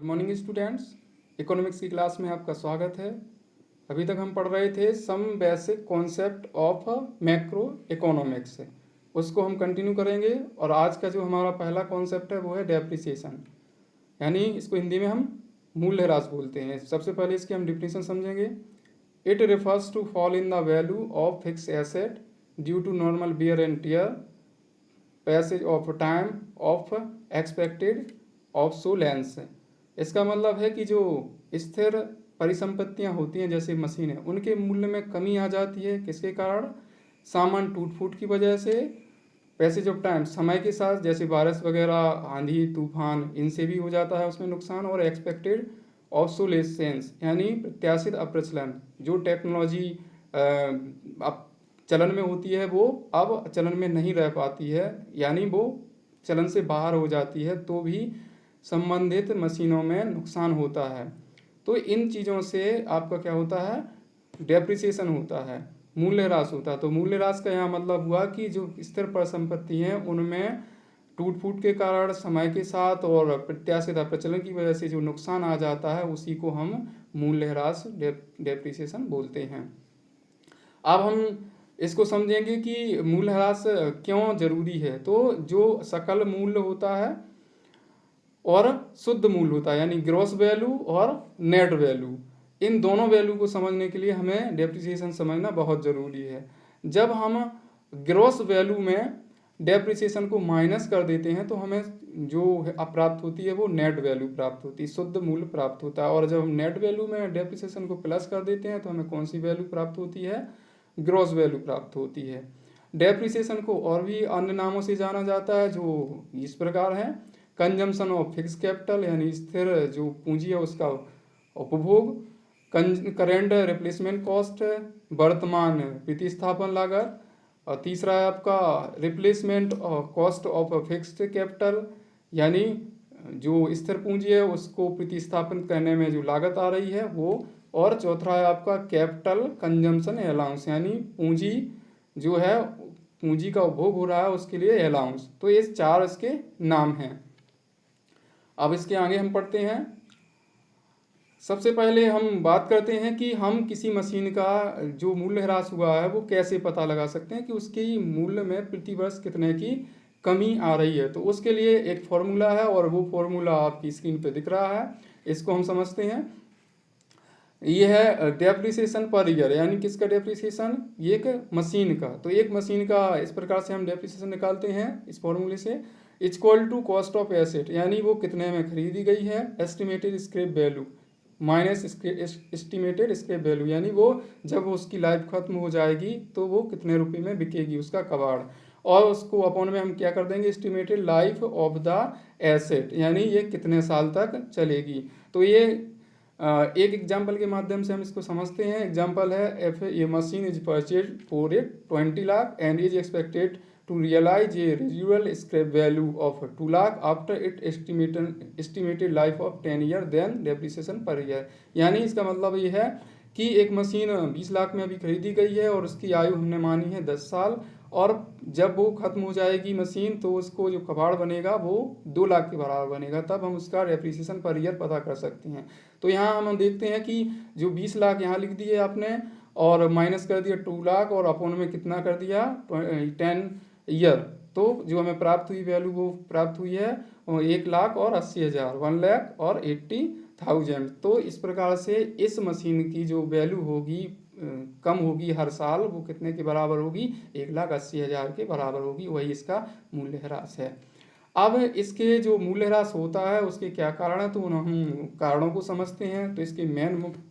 Good morning students. Economics की class में आपका स्वागत है। अभी तक हम पढ़ रहे थे some basic concept of macro economics, उसको हम कंटिन्यू करेंगे। और आज का जो हमारा पहला कॉन्सेप्ट है वो है डेप्रिसिएशन, यानी इसको हिंदी में हम मूल्यह्रास बोलते हैं। सबसे पहले इसकी हम डिफिनेशन समझेंगे। It refers to fall in the value of fix asset due to normal wear and tear, passage of time of expected obsolescence. इसका मतलब है कि जो स्थिर परिसंपत्तियां होती हैं जैसे मशीनें, उनके मूल्य में कमी आ जाती है। किसके कारण? सामान टूट फूट की वजह से, पैसेज ऑफ टाइम समय के साथ, जैसे बारिश वगैरह, आंधी तूफान, इनसे भी हो जाता है उसमें नुकसान। और एक्सपेक्टेड ऑब्सोलेसेंस यानी प्रत्याशित अप्रचलन, जो टेक्नोलॉजी अब चलन में होती है वो अब चलन में नहीं रह पाती है, यानी वो चलन से बाहर हो जाती है, तो भी संबंधित मशीनों में नुकसान होता है। तो इन चीज़ों से आपका क्या होता है? डेप्रिसिएशन होता है, मूल्यह्रास होता है। तो मूल्यह्रास का यहाँ मतलब हुआ कि जो स्थिर परिसंपत्ति हैं उनमें टूट फूट के कारण, समय के साथ और प्रत्याशित प्रचलन की वजह से जो नुकसान आ जाता है उसी को हम मूल्यह्रास डेप्रिसिएशन बोलते हैं। अब हम इसको समझेंगे कि मूल्यह्रास क्यों जरूरी है। तो जो सकल मूल्य होता है और शुद्ध मूल्य होता है, यानी ग्रॉस वैल्यू और नेट वैल्यू, इन दोनों वैल्यू को समझने के लिए हमें डेप्रिसिएशन समझना बहुत ज़रूरी है। जब हम ग्रॉस वैल्यू में डेप्रिसिएशन को माइनस कर देते हैं तो हमें जो प्राप्त होती है वो नेट वैल्यू प्राप्त होती है, शुद्ध मूल्य प्राप्त होता है। और जब हम नेट वैल्यू में डेप्रिसिएशन को प्लस कर देते हैं तो हमें कौन सी वैल्यू प्राप्त होती है? ग्रॉस वैल्यू प्राप्त होती है। डेप्रिसिएशन को और भी अन्य नामों से जाना जाता है जो इस प्रकार है। कंजम्पशन ऑफ फिक्स कैपिटल, यानी स्थिर जो पूंजी है उसका उपभोग। करेंट रिप्लेसमेंट कॉस्ट, वर्तमान प्रतिस्थापन लागत। और तीसरा है आपका replacement cost of fixed capital, यानी जो स्थिर पूंजी है उसको प्रतिस्थापन करने में जो लागत आ रही है वो। और चौथा है आपका कैपिटल कंजम्पशन अलाउंस, यानी पूंजी जो है, पूंजी का उपभोग हो रहा है उसके लिए अलाउंस। तो ये चार इसके नाम हैं। अब इसके आगे हम पढ़ते हैं। सबसे पहले हम बात करते हैं कि हम किसी मशीन का जो मूल्यह्रास हुआ है वो कैसे पता लगा सकते हैं कि उसकी मूल्य में प्रति वर्ष कितने की कमी आ रही है। तो उसके लिए एक फॉर्मूला है और वो फॉर्मूला आपकी स्क्रीन पे दिख रहा है, इसको हम समझते हैं। ये है डेप्रिसिएशन पर ईयर, यानी किसका डेप्रिसिएशन? ये एक मशीन का। तो एक मशीन का इस प्रकार से हम डेप्रिसिएशन निकालते हैं इस फॉर्मूले से। Equal to cost of asset, यानी वो कितने में खरीदी गई है, estimated scrap value minus estimated scrap value, यानी वो जब उसकी लाइफ खत्म हो जाएगी तो वो कितने रुपए में बिकेगी उसका कबाड़। और उसको अपॉन में हम क्या कर देंगे? Estimated life of the asset, यानी ये कितने साल तक चलेगी। तो ये एक एग्जाम्पल के माध्यम से हम इसको समझते हैं। एग्जाम्पल है, F A machine is purchase for 20 lakh and is expected to realize a residual scrap value of 2 lakh after it estimated life of 10 year then depreciation per year। यानी इसका मतलब ये है कि एक मशीन 20 लाख में अभी खरीदी गई है और उसकी आयु हमने मानी है 10 साल, और जब वो खत्म हो जाएगी मशीन तो उसको जो कबाड़ बनेगा वो 2 लाख के बराबर बनेगा, तब हम उसका डेप्रिसिएशन पर ईयर पता कर सकते हैं। तो यहाँ हम देखते हैं कि जो 20 लाख यहाँ लिख दिए आपने और माइनस कर दिया 2 लाख और अपॉन में कितना कर दिया 10 ईयर, तो जो हमें प्राप्त हुई वैल्यू वो प्राप्त हुई है 1,80,000, 1,80,000। तो इस प्रकार से इस मशीन की जो वैल्यू होगी कम होगी हर साल, वो कितने के बराबर होगी? 1,80,000 के बराबर होगी। वही इसका मूल्यह्रास है। अब इसके जो मूल्यह्रास होता है उसके क्या कारण है, तो हम कारणों को समझते हैं। तो इसके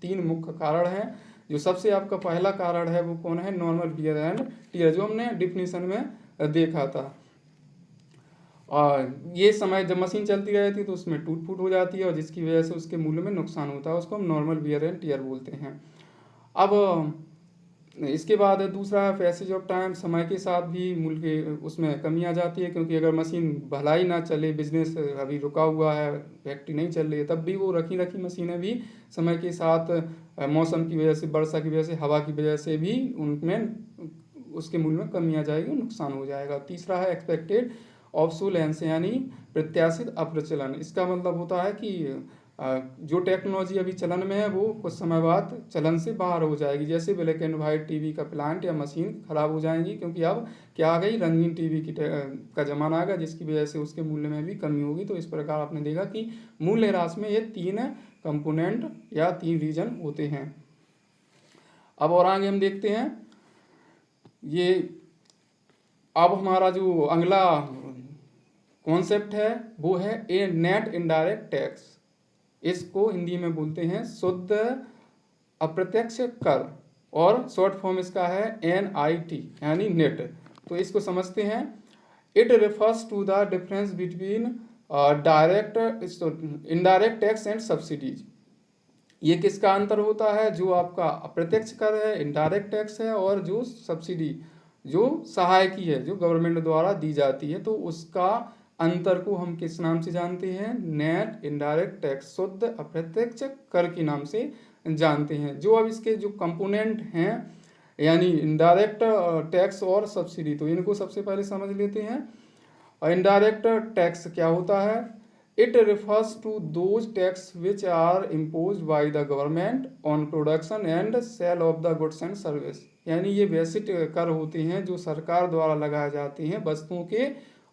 तीन मुख्य कारण हैं। जो सबसे आपका पहला कारण है वो कौन है? नॉर्मल बियर एंड टियर, जो हमने डिफिनीशन में देखा था। और ये समय जब मशीन चलती रहती है तो उसमें टूट फूट हो जाती है और जिसकी वजह से उसके मूल्य में नुकसान होता है, उसको हम नॉर्मल बियर एंड टियर बोलते हैं। अब इसके बाद दूसरा है पैसेज ऑफ टाइम, समय के साथ भी मूल्य के उसमें कमी आ जाती है, क्योंकि अगर मशीन भलाई ना चले, बिजनेस अभी रुका हुआ है, फैक्ट्री नहीं चल रही है, तब भी वो रखी मशीनें भी समय के साथ मौसम की वजह से, वर्षा की वजह से, हवा की वजह से भी उनमें उसके मूल्य में कमी आ जाएगी, नुकसान हो जाएगा। तीसरा है एक्सपेक्टेड ऑब्सोलेंस, यानी प्रत्याशित अप्रचलन। इसका मतलब होता है कि जो टेक्नोलॉजी अभी चलन में है वो कुछ समय बाद चलन से बाहर हो जाएगी। जैसे ब्लैक एंड वाइट टीवी का प्लांट या मशीन खराब हो जाएंगी, क्योंकि अब क्या आ गई, रंगीन टीवी का ज़माना आ गया, जिसकी वजह से उसके मूल्य में भी कमी होगी। तो इस प्रकार आपने देखा कि मूल्य ह्रास में ये 3 कंपोनेंट या 3 रीजन होते हैं। अब और आगे हम देखते हैं, ये अब हमारा जो अगला कॉन्सेप्ट है वो है ए नेट इनडायरेक्ट टैक्स। इसको हिंदी में बोलते हैं शुद्ध अप्रत्यक्ष कर, और शॉर्ट फॉर्म इसका है NIT यानी नेट। तो इसको समझते हैं। It refers to the difference between direct indirect tax and subsidies. ये किसका अंतर होता है, जो आपका अप्रत्यक्ष कर है, इनडायरेक्ट टैक्स है, और जो सब्सिडी जो सहायकी है जो गवर्नमेंट द्वारा दी जाती है, तो उसका अंतर को हम किस नाम से जानते हैं, नेट इनडायरेक्ट टैक्स, शुद्ध अप्रत्यक्ष कर के नाम से जानते हैं। जो अब इसके जो कंपोनेंट हैं यानी इनडायरेक्ट टैक्स और सब्सिडी, तो इनको सबसे पहले समझ लेते हैं। इनडायरेक्ट टैक्स क्या होता है, it refers to those tax which are imposed by the government on production and sale of the goods and service. यानी ये वैसे कर होते हैं जो सरकार द्वारा लगाए जाते हैं वस्तुओं के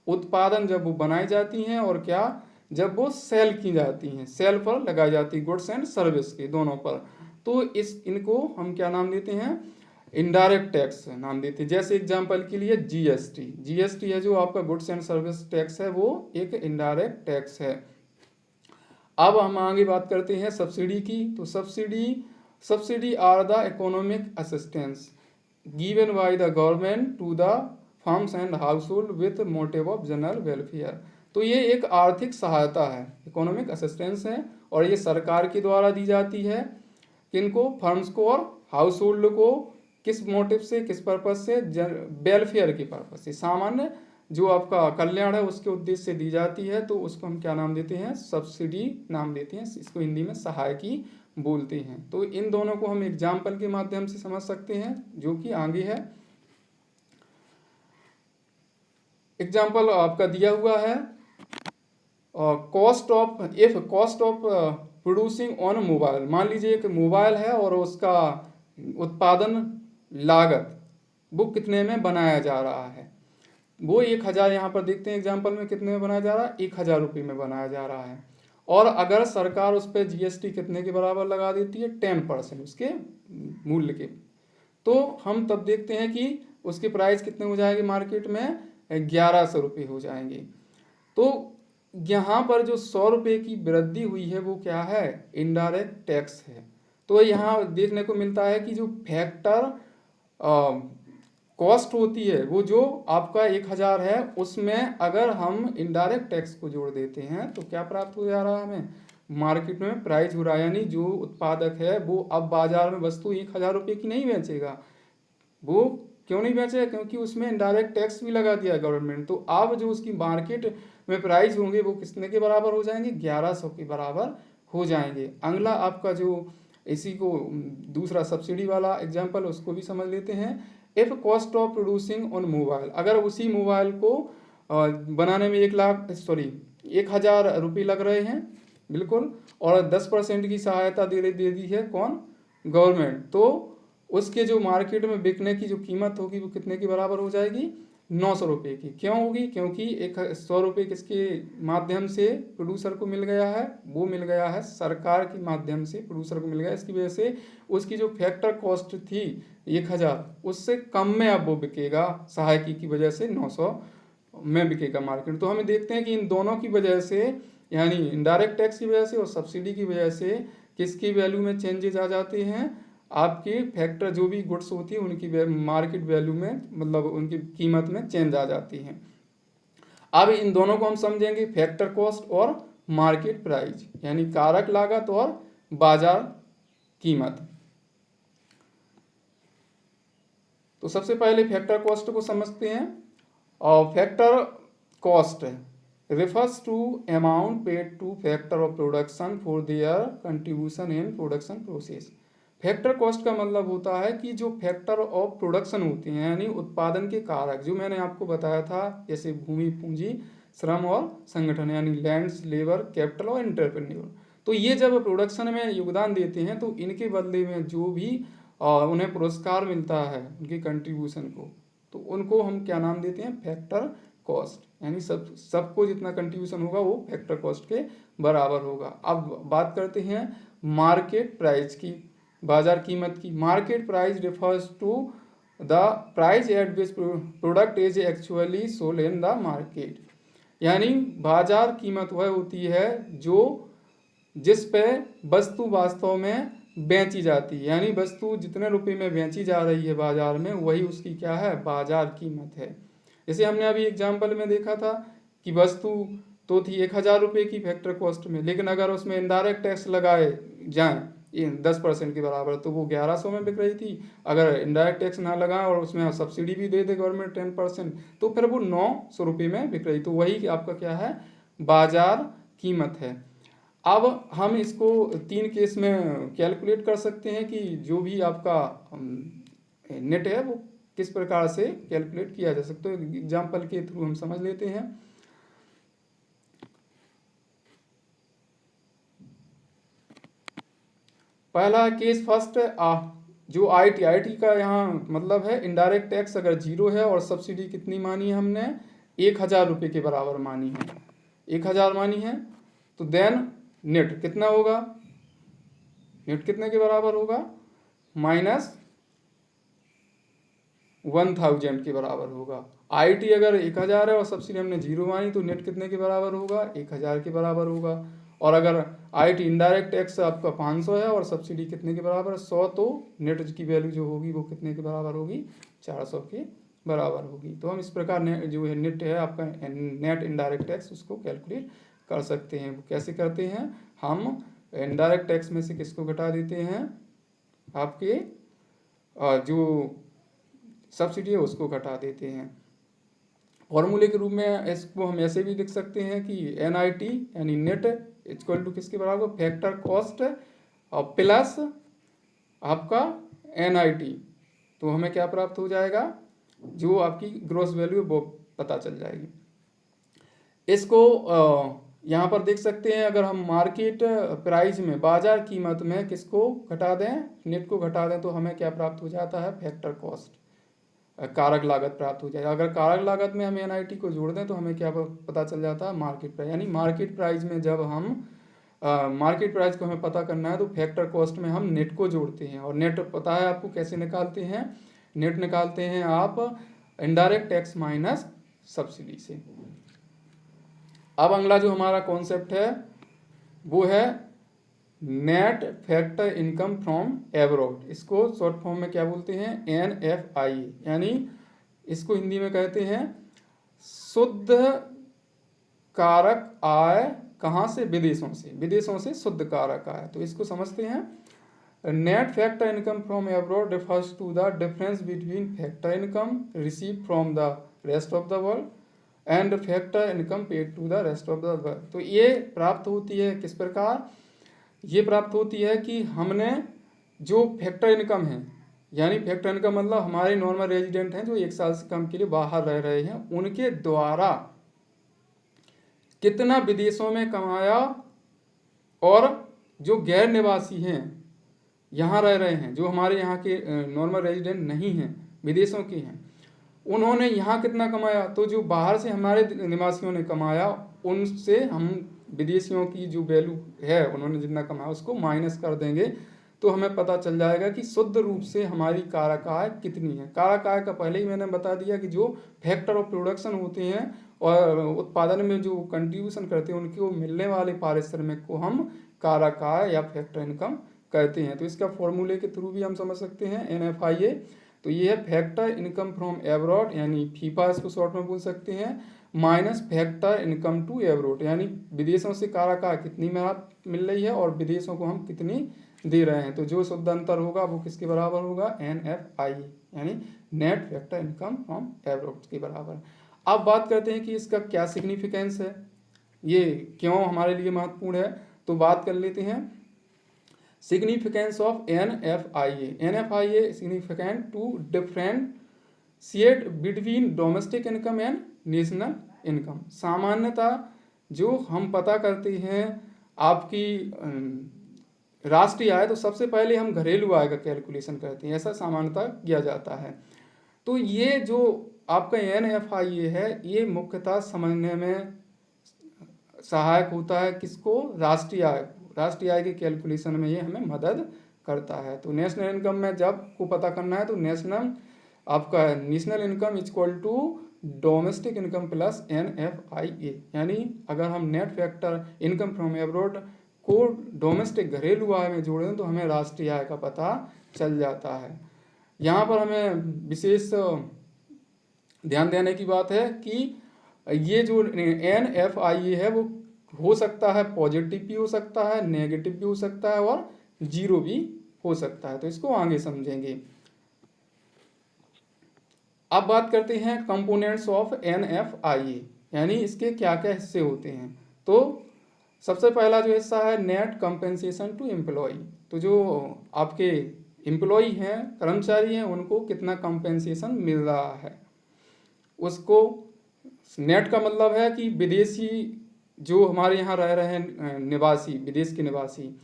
उत्पादन जब वो बनाई जाती हैं, और क्या जब वो सेल की जाती हैं, सेल पर लगाई जाती है, गुड्स एंड सर्विस के दोनों पर। तो इनको हम क्या नाम देते हैं, इनडायरेक्ट टैक्स नाम देते हैं। जैसे एग्जांपल के लिए जीएसटी है जो आपका गुड्स एंड सर्विस टैक्स है, वो एक इनडायरेक्ट टैक्स है। अब हम आगे बात करते हैं सब्सिडी की। तो subsidy are the economic assistance given by the government to the firms and household with motive of general welfare. तो ये एक आर्थिक सहायता है, इकोनॉमिक असिस्टेंस है, और ये सरकार के द्वारा दी जाती है। किनको, फर्म्स को और हाउस होल्ड को। किस मोटिव से, किस पर्पज से, वेलफेयर के पर्पज से, सामान्य जो आपका कल्याण है उसके उद्देश्य से दी जाती है। तो उसको हम क्या नाम देते हैं, सब्सिडी नाम देते हैं। इसको हिंदी में सहायकी बोलते हैं। तो इन दोनों को हम एग्जाम्पल के माध्यम से समझ सकते हैं, जो कि आगे है। एग्जाम्पल आपका दिया हुआ है, cost of producing on mobile. मान लीजिए एक मोबाइल है और उसका उत्पादन लागत वो कितने में बनाया जा रहा है, वो 1000, यहाँ पर देखते हैं एग्जाम्पल में कितने में बनाया जा रहा है, 1000 रुपये में बनाया जा रहा है। और अगर सरकार उस पर GST कितने के बराबर लगा देती है, 10% उसके मूल्य के, तो हम तब देखते हैं कि उसकी प्राइस कितने हो जाएंगे मार्केट में, 1100 रुपये हो जाएंगे। तो यहाँ पर जो 100 रुपये की वृद्धि हुई है वो क्या है, इनडायरेक्ट टैक्स है। तो यहाँ देखने को मिलता है कि जो फैक्टर कॉस्ट होती है वो जो आपका 1000 है, उसमें अगर हम इनडायरेक्ट टैक्स को जोड़ देते हैं तो क्या प्राप्त हो जा रहा है हमें, मार्केट में प्राइस हो रहा है। यानी जो उत्पादक है वो अब बाजार में वस्तु 1000 रुपये की नहीं बेचेगा। वो क्यों नहीं बेचेगा, क्योंकि उसमें इनडायरेक्ट टैक्स भी लगा दिया गवर्नमेंट। तो अब जो उसकी मार्केट में प्राइस होंगे वो कितने के बराबर हो जाएंगे, 1100 के बराबर हो जाएंगे। अगला आपका जो इसी को दूसरा सब्सिडी वाला एग्जाम्पल, उसको भी समझ लेते हैं। If cost of producing on mobile, अगर उसी मोबाइल को बनाने में 1000 रुपये लग रहे हैं, बिल्कुल, और 10% की सहायता दे दी है कौन, गवर्नमेंट, तो उसके जो मार्केट में बिकने की जो कीमत होगी वो कितने की बराबर हो जाएगी, 900 रुपये की। क्यों होगी, क्योंकि 100 रुपये किसके माध्यम से प्रोड्यूसर को मिल गया है, वो मिल गया है सरकार के माध्यम से प्रोड्यूसर को मिल गया। इसकी वजह से उसकी जो फैक्टर कॉस्ट थी 1000, उससे कम में अब वो बिकेगा, सहायकी की वजह से 900 में बिकेगा मार्केट। तो हमें देखते हैं कि इन दोनों की वजह से, यानी इनडायरेक्ट टैक्स की वजह से और सब्सिडी की वजह से किसकी वैल्यू में चेंजेस आ जाते हैं, आपकी फैक्टर जो भी गुड्स होती है उनकी मार्केट वैल्यू में, मतलब उनकी कीमत में चेंज आ जाती है। अब इन दोनों को हम समझेंगे, फैक्टर कॉस्ट और मार्केट प्राइस, यानी कारक लागत और बाजार कीमत। तो सबसे पहले फैक्टर कॉस्ट को समझते हैं। और factor cost refers to amount paid to factor of production for their contribution in production process। Factor cost का मतलब होता है कि जो फैक्टर ऑफ प्रोडक्शन होते हैं, यानी उत्पादन के कारक, जो मैंने आपको बताया था, जैसे भूमि, पूंजी, श्रम और संगठन, यानी लैंड्स, लेबर, कैपिटल और एंटरप्रेन्योर। तो ये जब प्रोडक्शन में योगदान देते हैं तो इनके बदले में जो भी उन्हें पुरस्कार मिलता है उनकी कंट्रीब्यूशन को, तो उनको हम क्या नाम देते हैं, फैक्टर कॉस्ट, यानी सबको जितना कंट्रीब्यूशन होगा वो फैक्टर कॉस्ट के बराबर होगा। अब बात करते हैं मार्केट प्राइस की, बाजार कीमत की। Market price refers to the price at which product is actually sold in the market, यानी बाजार कीमत वह होती है जो जिस पे वस्तु वास्तव में बेची जाती है, यानी वस्तु जितने रुपए में बेची जा रही है बाजार में वही उसकी क्या है, बाजार कीमत है। जैसे हमने अभी एग्जाम्पल में देखा था कि वस्तु तो थी 1000 रुपये की फैक्टर कॉस्ट में, लेकिन अगर उसमें इनडायरेक्ट टैक्स लगाए जाएं 10% के बराबर तो वो 1100 में बिक रही थी। अगर इनडायरेक्ट टैक्स ना लगाए और उसमें सब्सिडी भी दे दे गवर्नमेंट 10%, तो फिर वो 900 रुपये में बिक रही, तो वही आपका क्या है, बाजार कीमत है। अब हम इसको 3 केस में कैलकुलेट कर सकते हैं कि जो भी आपका नेट है वो किस प्रकार से कैलकुलेट किया जा सकता है। एग्जाम्पल के थ्रू हम समझ लेते हैं। पहला केस फर्स्ट, जो आईटी का यहाँ मतलब है इनडायरेक्ट टैक्स अगर 0 है और सब्सिडी कितनी मानी है हमने, 1000 रुपये के बराबर मानी है, 1000 मानी है, तो देन नेट कितना होगा, नेट कितने के बराबर होगा, -1000 के बराबर होगा। आईटी अगर 1000 है और सब्सिडी हमने 0 मानी तो नेट कितने के बराबर होगा, 1000 के बराबर होगा। और अगर आईटी इनडायरेक्ट टैक्स आपका 500 है और सब्सिडी कितने के बराबर है, 100, तो नेट की वैल्यू जो होगी वो कितने के बराबर होगी, 400 के बराबर होगी। तो हम इस प्रकार जो है नेट है आपका नेट इनडायरेक्ट टैक्स उसको कैलकुलेट कर सकते हैं। कैसे करते हैं, हम इनडायरेक्ट टैक्स में से किसको घटा देते हैं, आपके जो सब्सिडी है उसको घटा देते हैं। फॉर्मूले के रूप में इसको हम ऐसे भी लिख सकते हैं कि NIT यानी नेट इक्वल टू किसके बराबर, फैक्टर कॉस्ट और प्लस आपका NIT, तो हमें क्या प्राप्त हो जाएगा, जो आपकी ग्रॉस वैल्यू वो पता चल जाएगी। इसको यहाँ पर देख सकते हैं, अगर हम मार्केट प्राइस में बाजार कीमत में किसको घटा दें, नेट को घटा दें, तो हमें क्या प्राप्त हो जाता है, फैक्टर कॉस्ट, कारक लागत प्राप्त हो जाएगा। अगर कारक लागत में हम NIT को जोड़ दें तो हमें क्या पता चल जाता है, मार्केट प्राइस। यानी मार्केट प्राइस में जब हम मार्केट प्राइस को हमें पता करना है तो फैक्टर कॉस्ट में हम नेट को जोड़ते हैं, और नेट पता है आपको कैसे निकालते हैं, नेट निकालते हैं आप इनडायरेक्ट टैक्स माइनस सब्सिडी से। अब अगला जो हमारा कॉन्सेप्ट है वो है net factor income from abroad. इसको शॉर्ट फॉर्म में क्या बोलते हैं, NFIA, यानी इसको हिंदी में कहते हैं शुद्ध कारक आय, कहाँ से, विदेशों से, विदेशों से शुद्ध कारक आय। तो इसको समझते हैं, net factor income from abroad refers to the difference between factor income receive from the rest of the world and factor income paid to the rest of the world. तो ये प्राप्त होती है किस प्रकार, ये प्राप्त होती है कि हमने जो फैक्टर इनकम है, यानी फैक्टर इनकम मतलब हमारे नॉर्मल रेजिडेंट हैं जो 1 साल से कम के लिए बाहर रह रहे हैं, उनके द्वारा कितना विदेशों में कमाया, और जो गैर निवासी हैं यहाँ रह रहे हैं, जो हमारे यहाँ के नॉर्मल रेजिडेंट नहीं हैं, विदेशों के हैं, उन्होंने यहाँ कितना कमाया। तो जो बाहर से हमारे निवासियों ने कमाया उनसे हम विदेशियों की जो वैल्यू है उन्होंने जितना कमाया उसको माइनस कर देंगे, तो हमें पता चल जाएगा कि शुद्ध रूप से हमारी कारक आय कितनी है। कारक आय का पहले ही मैंने बता दिया कि जो फैक्टर ऑफ प्रोडक्शन होते हैं और उत्पादन में जो कंट्रीब्यूशन करते हैं उनके वो मिलने वाले पारिश्रमिक को हम कारक आय या फैक्टर इनकम कहते हैं। तो इसका फॉर्मूले के थ्रू भी हम समझ सकते हैं, NFIA। तो ये है फैक्टर इनकम फ्रॉम एब्रॉड, यानी फीफा इसको शॉर्ट में बोल सकते हैं, minus factor income to abroad, यानी विदेशों से कारक आय कितनी मिल रही है और विदेशों को हम कितनी दे रहे हैं। तो जो शुद्ध अंतर होगा वो किसके बराबर होगा, NFIA, यानी net factor income from abroad के बराबर। अब बात करते हैं कि इसका क्या सिग्निफिकेंस है, ये क्यों हमारे लिए महत्वपूर्ण है, तो बात कर लेते हैं। Significance of NFIA. NFIA significant to differentiate between domestic income and national income. सामान्यतः जो हम पता करते हैं आपकी राष्ट्रीय आय, तो सबसे पहले हम घरेलू आय का कैलकुलेशन करते हैं, ऐसा सामान्यतः किया जाता है। तो ये जो आपका NFIA है, ये मुख्यतः समझने में सहायक होता है किसको? राष्ट्रीय आय को। राष्ट्रीय आय के कैलकुलेशन में ये हमें मदद करता है। तो नेशनल इनकम में जब को पता करना है तो national income equal to domestic income plus NFIA, यानी अगर हम net factor income from abroad को डोमेस्टिक घरेलू आय में जोड़ें तो हमें राष्ट्रीय आय का पता चल जाता है। यहाँ पर हमें विशेष ध्यान देने की बात है कि ये जो NFIA है वो हो सकता है पॉजिटिव भी हो सकता है, नेगेटिव भी हो सकता है और जीरो भी हो सकता है, तो इसको आगे समझेंगे। अब बात करते हैं कंपोनेंट्स ऑफ NFIA, यानी इसके क्या क्या हिस्से होते हैं। तो सबसे पहला जो हिस्सा है नेट कंपेंसेशन टू एम्प्लॉय, तो जो आपके एम्प्लॉय हैं, कर्मचारी हैं, उनको कितना कंपेंसेशन मिल रहा है उसको। नेट का मतलब है कि विदेशी जो हमारे यहाँ रह रहे हैं निवासी, विदेश के निवासी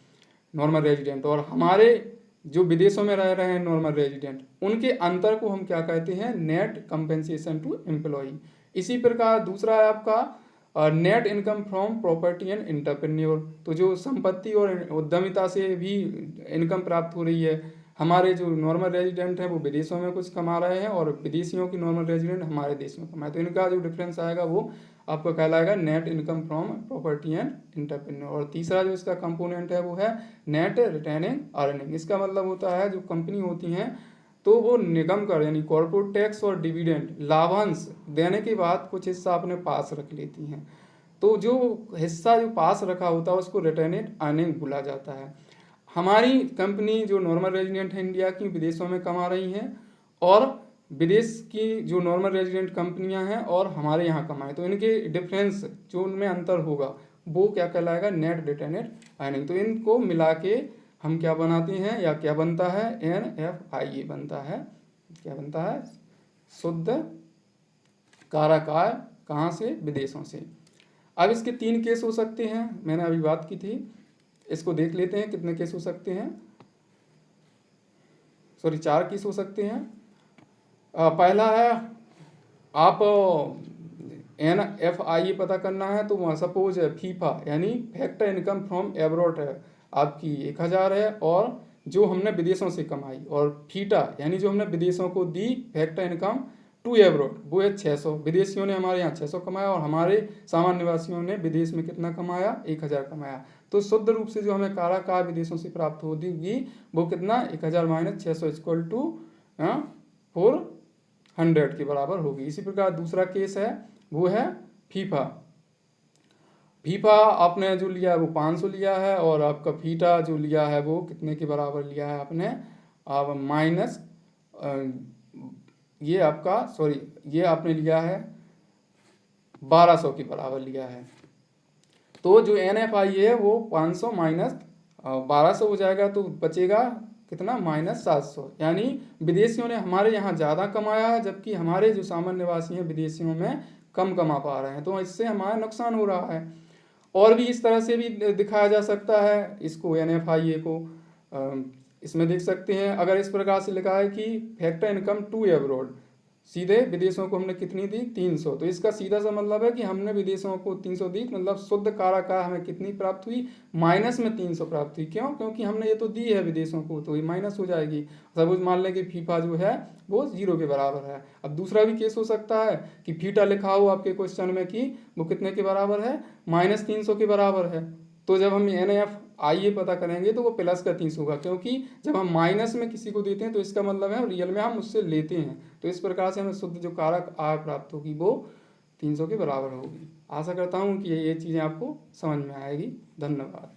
नॉर्मल रेजिडेंट, और हमारे जो विदेशों में रह रहे हैं नॉर्मल रेजिडेंट, उनके अंतर को हम क्या कहते हैं? Net compensation to employ. इसी प्रकार दूसरा है आपका net income from property and entrepreneur, तो जो संपत्ति और उद्यमिता से भी इनकम प्राप्त हो रही है। हमारे जो नॉर्मल रेजिडेंट हैं वो विदेशों में कुछ कमा रहे हैं और विदेशियों की नॉर्मल रेजिडेंट हमारे देश में कमाए, तो इनका जो डिफरेंस आएगा वो आपका कहलाएगा net income from property and entrepreneur. और तीसरा जो इसका कंपोनेंट है वो है नेट रिटेनिंग अर्निंग। इसका मतलब होता है जो कंपनी होती हैं तो वो निगम कर यानी कॉर्पोरेट टैक्स और डिविडेंड लाभांश देने के बाद कुछ हिस्सा अपने पास रख लेती हैं, तो जो हिस्सा जो पास रखा होता है उसको रिटेनिंग अर्निंग बोला जाता है। हमारी कंपनी जो नॉर्मल रेजिडेंट है इंडिया की विदेशों में कमा रही हैं, और विदेश की जो नॉर्मल रेजिडेंट कंपनियां हैं और हमारे यहाँ कमाएं, तो इनके डिफरेंस जो उनमें अंतर होगा वो क्या कहलाएगा? Net retained earning. तो इनको मिला के हम क्या बनाते हैं या क्या बनता है? NFIA बनता है। क्या बनता है? शुद्ध कारक आय। कहाँ से? विदेशों से। अब इसके 3 केस हो सकते हैं, मैंने अभी बात की थी, इसको देख लेते हैं कितने केस हो सकते हैं। 4 केस हो सकते हैं। पहला है आप NFIA पता करना है तो वहाँ सपोज फीफा यानी फैक्टर इनकम फ्रॉम एब्रॉड है आपकी 1000 है, और जो हमने विदेशों से कमाई, और फीटा यानी जो हमने विदेशों को दी फैक्टर इनकम टू एब्रॉड वो है 600। विदेशियों ने हमारे यहाँ 600 कमाया और हमारे सामान्य निवासियों ने विदेश में कितना कमाया? 1000 कमाया। तो शुद्ध रूप से जो हमें कारक आय विदेशों से प्राप्त होगी वो कितना? 1000 माइनस 600 इक्वल टू 400 के बराबर होगी। इसी प्रकार दूसरा केस है वो है फीफा। फीफा आपने जो लिया है वो 500 लिया है, और आपका फीटा जो लिया है वो कितने के बराबर लिया है आपने? अब माइनस ये आपने लिया है 1200 के बराबर लिया है। तो जो NFIA है वो 500 माइनस 1200 हो जाएगा, तो बचेगा कितना? माइनस 700। यानी विदेशियों ने हमारे यहाँ ज़्यादा कमाया है जबकि हमारे जो सामान्य निवासी हैं विदेशियों में कम कमा पा रहे हैं, तो इससे हमारा नुकसान हो रहा है। और भी इस तरह से भी दिखाया जा सकता है इसको NFIA को। इसमें देख सकते हैं अगर इस प्रकार से लिखा है कि फैक्टर इनकम टू एब्रॉड, सीधे विदेशों को हमने कितनी दी? 300, तो इसका सीधा सा मतलब है कि हमने विदेशों को 300 दी, मतलब शुद्ध कारक आय हमें कितनी प्राप्त हुई? माइनस में 300 प्राप्त हुई। क्यों? क्योंकि हमने ये तो दी है विदेशों को, तो ये माइनस हो जाएगी। सपोज मान लें कि फीफा जो है वो 0 के बराबर है। अब दूसरा भी केस हो सकता है कि फीटा लिखा हो आपके क्वेश्चन में कि वो कितने के बराबर है? माइनस 300 के बराबर है। तो जब हम NFIA पता करेंगे तो वो प्लस का 300 होगा, क्योंकि जब हम माइनस में किसी को देते हैं तो इसका मतलब है रियल में हम उससे लेते हैं। तो इस प्रकार से हमें शुद्ध जो कारक आय प्राप्त होगी वो 300 के बराबर होगी। आशा करता हूँ कि ये चीज़ें आपको समझ में आएगी। धन्यवाद।